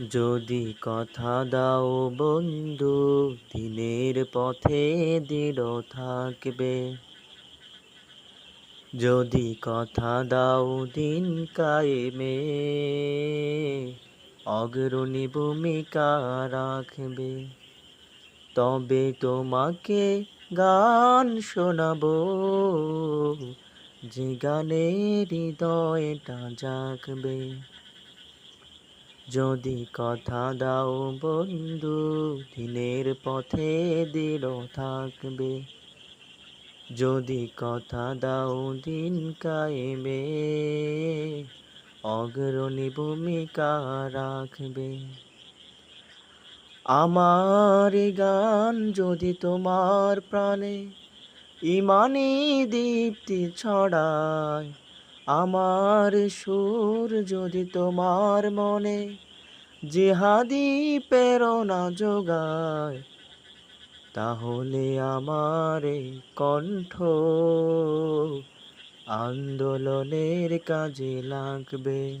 যদি কথা দাও বন্ধু, দিনের পথে দৃঢ় থাকবে। যদি কথা দাও দিন কায়েমে, অগ্রণী ভূমিকা রাখবে। তবে তোমাকে গান শোনাবো, যে গানে হৃদয়টা জাগবে। যদি কথা দাও বন্ধু, দিনের পথে দৃঢ় থাকবে। যদি কথা দাও দিন কায়েমে, অগ্রণী ভূমিকা রাখবে। আমার এই গান যদি তোমার প্রাণে ইমানি দীপ্তি ছড়ায়, আমার সুর যদি তোমার মনে জিহাদি প্রেরণা যোগায়, তাহলে আমার এই কণ্ঠ আন্দোলনের কাজে লাগবে।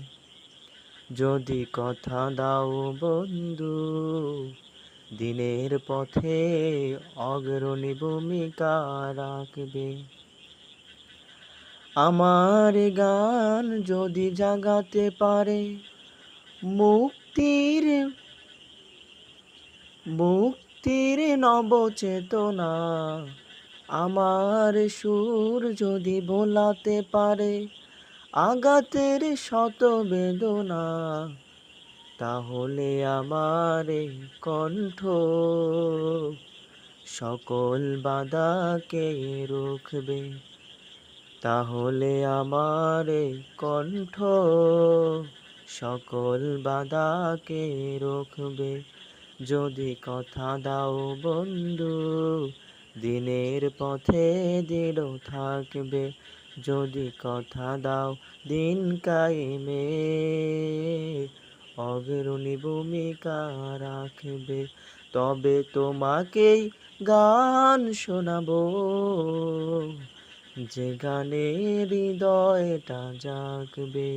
যদি কথা দাও বন্ধু, দিনের পথে অগ্রণী ভূমিকা রাখবে। আমার গান যদি জাগাতে পারে মুক্তির মুক্তির নবচেতনা, আমার সুর যদি ভোলাতে পারে আঘাতের শত বেদনা, তাহলে আমার এই কণ্ঠ সকল বাধাকে রুখবে। তাহলে আমার এই কণ্ঠ সকল বাধাকে রুখবে। যদি কথা দাও বন্ধু, দিনের পথে দৃঢ় থাকবে। যদি কথা দাও দিন কায়েমে, অগ্রণী ভূমিকা রাখবে। তবে তোমাকেই গান শোনাবো, যে গানে হৃদয়টা জাগবে।